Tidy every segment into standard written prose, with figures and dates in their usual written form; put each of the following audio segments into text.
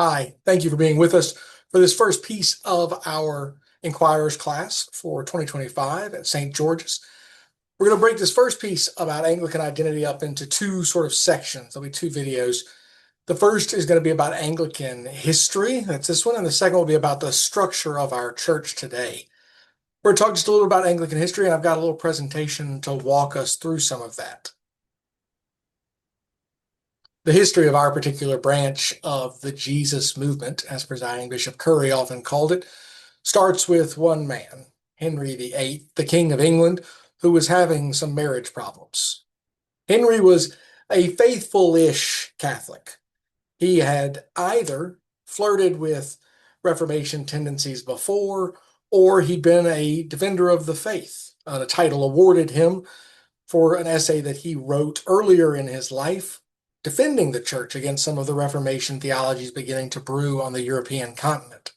Hi, thank you for being with us for this first piece of our Inquirer's class for 2025 at St. George's. We're going to break this first piece about Anglican identity up into two sort of sections. There'll be two videos. The first is going to be about Anglican history. That's this one. And the second will be about the structure of our church today. We're going to talk just a little about Anglican history, and I've got a little presentation to walk us through some of that. The history of our particular branch of the Jesus movement, as presiding Bishop Curry often called it, starts with one man, Henry VIII, the King of England, who was having some marriage problems. Henry was a faithful-ish Catholic. He had either flirted with Reformation tendencies before, or he'd been a defender of the faith, a title awarded him for an essay that he wrote earlier in his life, defending the church against some of the Reformation theologies beginning to brew on the European continent.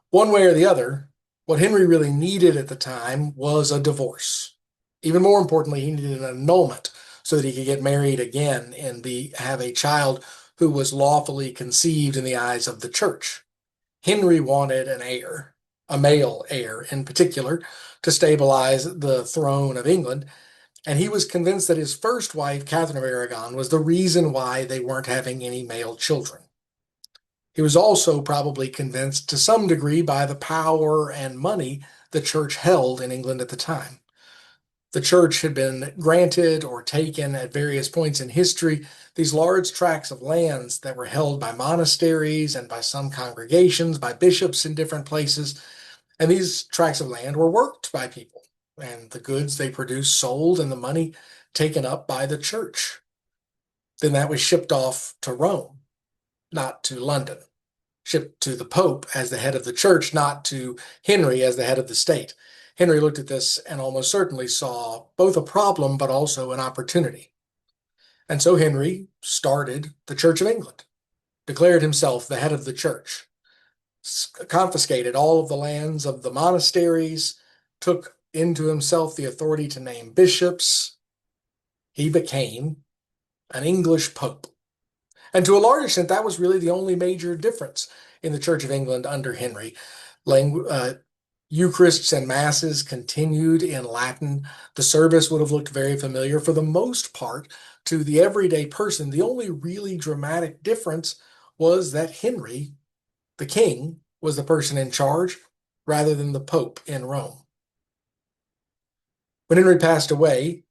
One way or the other, what Henry really needed at the time was a divorce. Even more importantly, he needed an annulment so that he could get married again and have a child who was lawfully conceived in the eyes of the church. Henry wanted an heir, a male heir in particular, to stabilize the throne of England, and he was convinced that his first wife, Catherine of Aragon, was the reason why they weren't having any male children. He was also probably convinced to some degree by the power and money the church held in England at the time. The church had been granted or taken at various points in history these large tracts of lands that were held by monasteries and by some congregations, by bishops in different places. And these tracts of land were worked by people, and the goods they produced sold and the money taken up by the church. Then that was shipped off to Rome, not to London, shipped to the Pope as the head of the church, not to Henry as the head of the state. Henry looked at this and almost certainly saw both a problem but also an opportunity. And so Henry started the Church of England, declared himself the head of the church, confiscated all of the lands of the monasteries, took into himself the authority to name bishops. He became an English pope. And to a large extent, that was really the only major difference in the Church of England under Henry. Eucharists and masses continued in Latin. The service would have looked very familiar for the most part to the everyday person. The only really dramatic difference was that Henry, the king, was the person in charge rather than the Pope in Rome. When Henry passed away,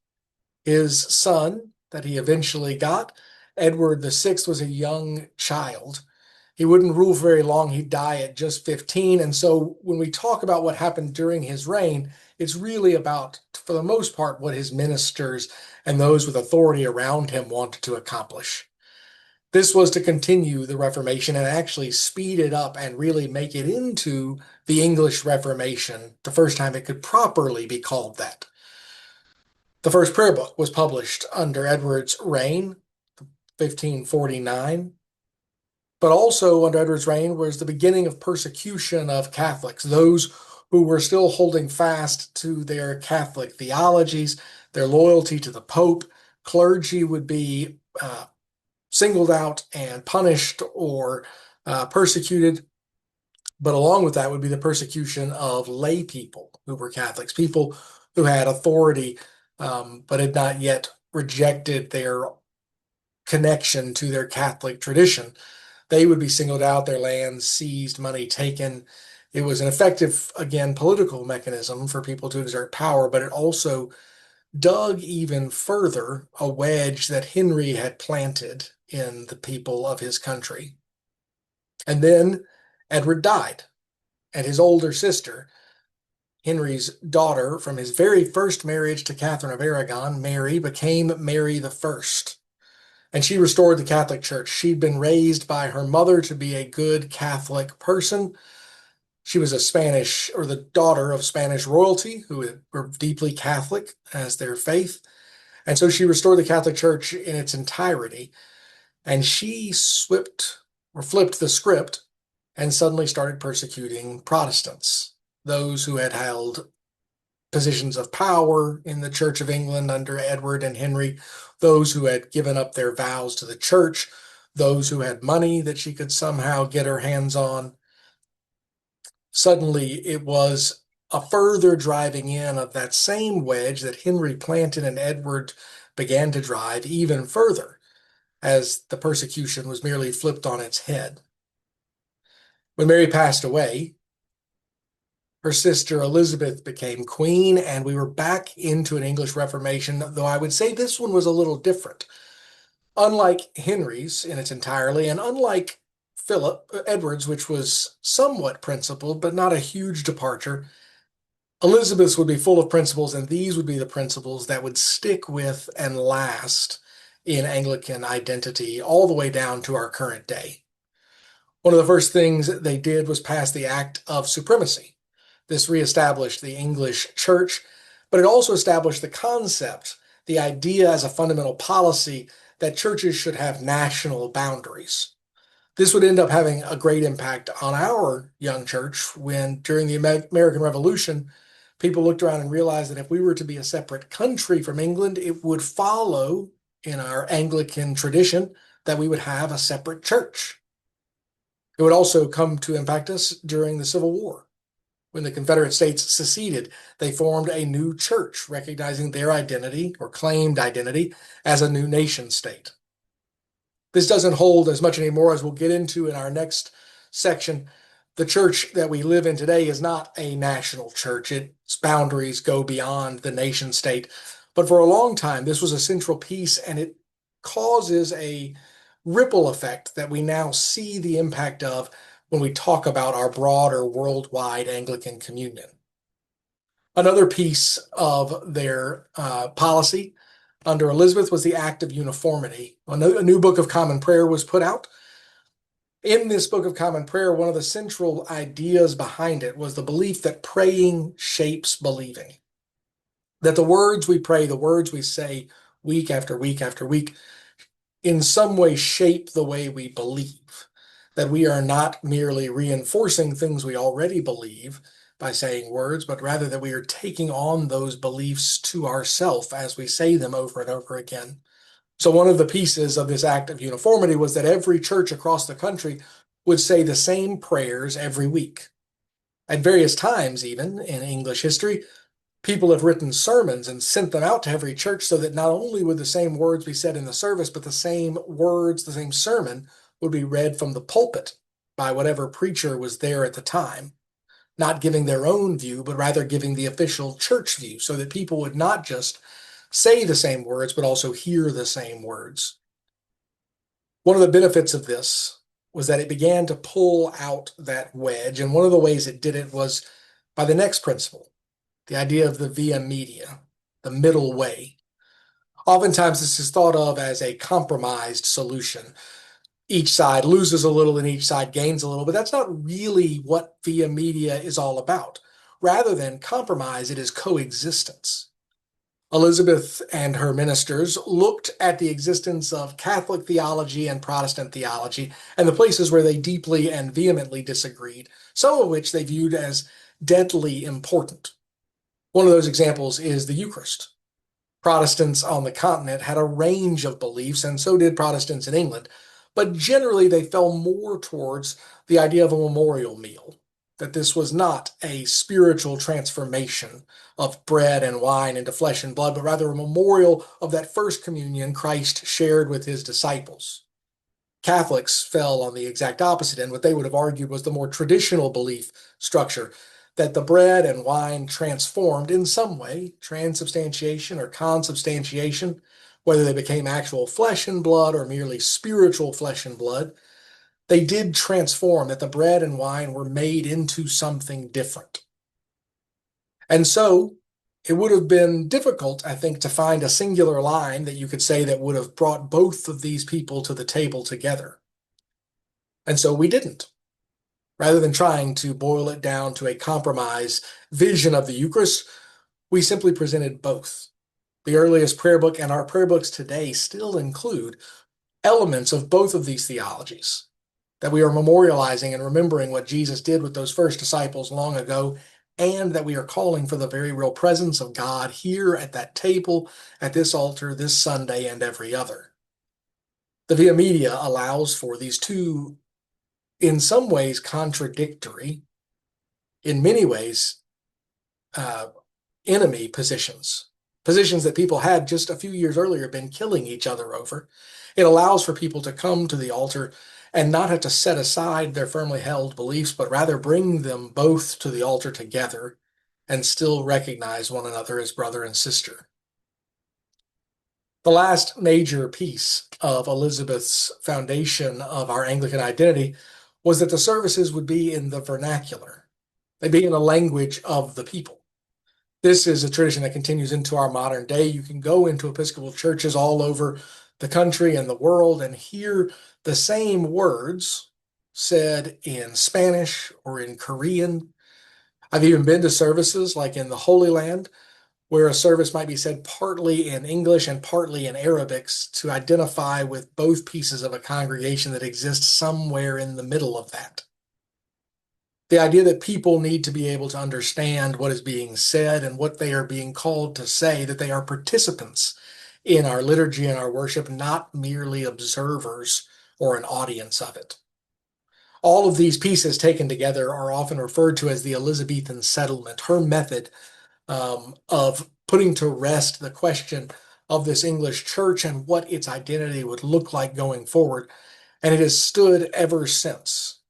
his son that he eventually got, Edward VI, was a young child. He wouldn't rule for very long. He'd die at just 15. And so when we talk about what happened during his reign, it's really about, for the most part, what his ministers and those with authority around him wanted to accomplish. This was to continue the Reformation and actually speed it up and really make it into the English Reformation, the first time it could properly be called that. The first prayer book was published under Edward's reign, 1549. But also under Edward's reign was the beginning of persecution of Catholics, those who were still holding fast to their Catholic theologies, their loyalty to the Pope. Clergy would be singled out and punished or persecuted. But along with that would be the persecution of lay people who were Catholics, people who had authority but had not yet rejected their connection to their Catholic tradition. They would be singled out, their lands seized, money taken. It was an effective, again, political mechanism for people to exert power, but it also dug even further a wedge that Henry had planted in the people of his country. And then Edward died, and his older sister, Henry's daughter from his very first marriage to Catherine of Aragon, Mary, became Mary the First. And she restored the Catholic Church. She'd been raised by her mother to be a good Catholic person. She was a Spanish, or the daughter of Spanish royalty, who were deeply Catholic as their faith. And so she restored the Catholic Church in its entirety. And she flipped the script and suddenly started persecuting Protestants, those who had held positions of power in the Church of England under Edward and Henry, those who had given up their vows to the church, those who had money that she could somehow get her hands on. Suddenly, it was a further driving in of that same wedge that Henry planted and Edward began to drive even further as the persecution was merely flipped on its head. When Mary passed away, her sister Elizabeth became queen, and we were back into an English Reformation, though I would say this one was a little different. Unlike Henry's in its entirely, and unlike Edward's, which was somewhat principled, but not a huge departure, Elizabeth's would be full of principles, and these would be the principles that would stick with and last in Anglican identity all the way down to our current day. One of the first things they did was pass the Act of Supremacy. This reestablished the English church, but it also established the concept, the idea as a fundamental policy that churches should have national boundaries. This would end up having a great impact on our young church when, during the American Revolution, people looked around and realized that if we were to be a separate country from England, it would follow in our Anglican tradition that we would have a separate church. It would also come to impact us during the Civil War. When the Confederate States seceded, they formed a new church, recognizing their identity or claimed identity as a new nation state. This doesn't hold as much anymore as we'll get into in our next section. The church that we live in today is not a national church. Its boundaries go beyond the nation state. But for a long time, this was a central piece, and it causes a ripple effect that we now see the impact of when we talk about our broader worldwide Anglican communion. Another piece of their policy under Elizabeth was the Act of Uniformity. A new Book of Common Prayer was put out. In this Book of Common Prayer, one of the central ideas behind it was the belief that praying shapes believing. That the words we pray, the words we say week after week after week, in some way shape the way we believe. That we are not merely reinforcing things we already believe by saying words, but rather that we are taking on those beliefs to ourselves as we say them over and over again. So one of the pieces of this Act of Uniformity was that every church across the country would say the same prayers every week. At various times, even in English history, people have written sermons and sent them out to every church so that not only would the same words be said in the service, but the same words, the same sermon would be read from the pulpit by whatever preacher was there at the time, not giving their own view, but rather giving the official church view, so that people would not just say the same words, but also hear the same words. One of the benefits of this was that it began to pull out that wedge, and one of the ways it did it was by the next principle, the idea of the via media, the middle way. Oftentimes, this is thought of as a compromised solution. Each side loses a little and each side gains a little, but that's not really what via media is all about. Rather than compromise, it is coexistence. Elizabeth and her ministers looked at the existence of Catholic theology and Protestant theology and the places where they deeply and vehemently disagreed, some of which they viewed as deadly important. One of those examples is the Eucharist. Protestants on the continent had a range of beliefs, and so did Protestants in England, but generally they fell more towards the idea of a memorial meal, that this was not a spiritual transformation of bread and wine into flesh and blood, but rather a memorial of that first communion Christ shared with his disciples. Catholics fell on the exact opposite end. What they would have argued was the more traditional belief structure, that the bread and wine transformed in some way, transubstantiation or consubstantiation, whether they became actual flesh and blood or merely spiritual flesh and blood, they did transform, that the bread and wine were made into something different. And so it would have been difficult, I think, to find a singular line that you could say that would have brought both of these people to the table together. And so we didn't. Rather than trying to boil it down to a compromise vision of the Eucharist, we simply presented both. The earliest prayer book and our prayer books today still include elements of both of these theologies, that we are memorializing and remembering what Jesus did with those first disciples long ago, and that we are calling for the very real presence of God here at that table, at this altar, this Sunday, and every other. The Via Media allows for these two, in some ways, contradictory, in many ways, uh, enemy positions, positions that people had just a few years earlier been killing each other over. It allows for people to come to the altar and not have to set aside their firmly held beliefs, but rather bring them both to the altar together and still recognize one another as brother and sister. The last major piece of Elizabeth's foundation of our Anglican identity was that the services would be in the vernacular. They'd be in the language of the people. This is a tradition that continues into our modern day. You can go into Episcopal churches all over the country and the world and hear the same words said in Spanish or in Korean. I've even been to services like in the Holy Land, where a service might be said partly in English and partly in Arabic to identify with both pieces of a congregation that exists somewhere in the middle of that. The idea that people need to be able to understand what is being said and what they are being called to say, that they are participants in our liturgy and our worship, not merely observers or an audience of it. All of these pieces taken together are often referred to as the Elizabethan settlement, her method of putting to rest the question of this English church and what its identity would look like going forward. And it has stood ever since.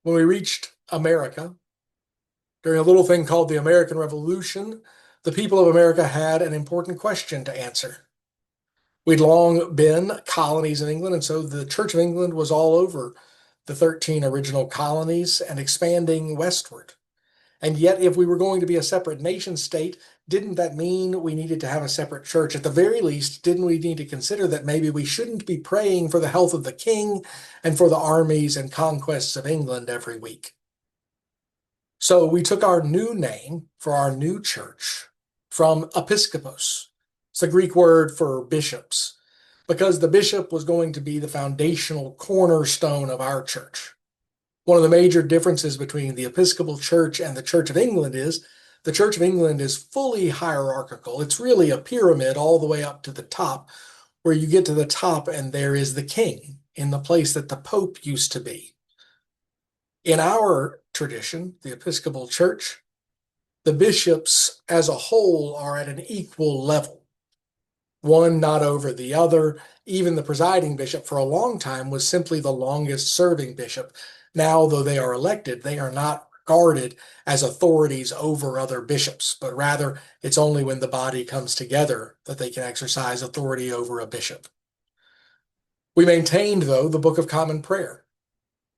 When we reached America, during a little thing called the American Revolution, the people of America had an important question to answer. We'd long been colonies in England, and so the Church of England was all over the 13 original colonies and expanding westward. And yet, if we were going to be a separate nation state, didn't that mean we needed to have a separate church? At the very least, didn't we need to consider that maybe we shouldn't be praying for the health of the king and for the armies and conquests of England every week? So we took our new name for our new church from episkopos. It's the Greek word for bishops, because the bishop was going to be the foundational cornerstone of our church. One of the major differences between the Episcopal Church and the Church of England is the Church of England is fully hierarchical. It's really a pyramid all the way up to the top, where you get to the top and there is the king in the place that the Pope used to be. In our tradition, the Episcopal Church, the bishops as a whole are at an equal level, one not over the other. Even the presiding bishop for a long time was simply the longest serving bishop. Now, though they are elected, they are not regarded as authorities over other bishops, but rather it's only when the body comes together that they can exercise authority over a bishop. We maintained, though, the Book of Common Prayer,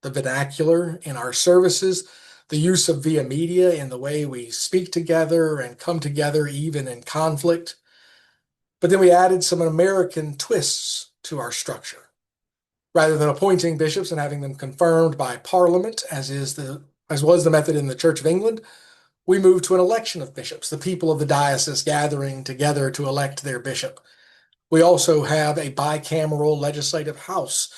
the vernacular in our services, the use of via media in the way we speak together and come together even in conflict. But then we added some American twists to our structure. Rather than appointing bishops and having them confirmed by Parliament, as was the method in the Church of England, we moved to an election of bishops, the people of the diocese gathering together to elect their bishop. We also have a bicameral legislative house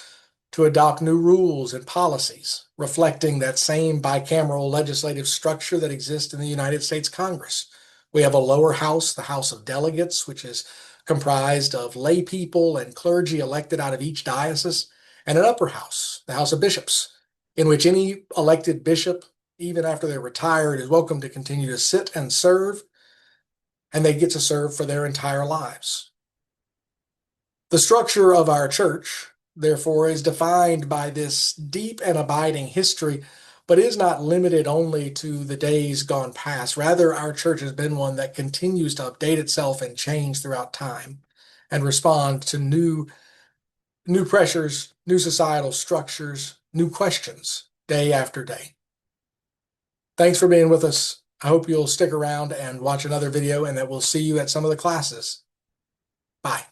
to adopt new rules and policies, reflecting that same bicameral legislative structure that exists in the United States Congress. We have a lower house, the House of Delegates, which is comprised of lay people and clergy elected out of each diocese, and an upper house, the House of Bishops, in which any elected bishop, even after they're retired, is welcome to continue to sit and serve, and they get to serve for their entire lives. The structure of our church, therefore, is defined by this deep and abiding history, but is not limited only to the days gone past. Rather, our church has been one that continues to update itself and change throughout time and respond to new pressures, new societal structures, new questions day after day. Thanks for being with us. I hope you'll stick around and watch another video and that we'll see you at some of the classes. Bye.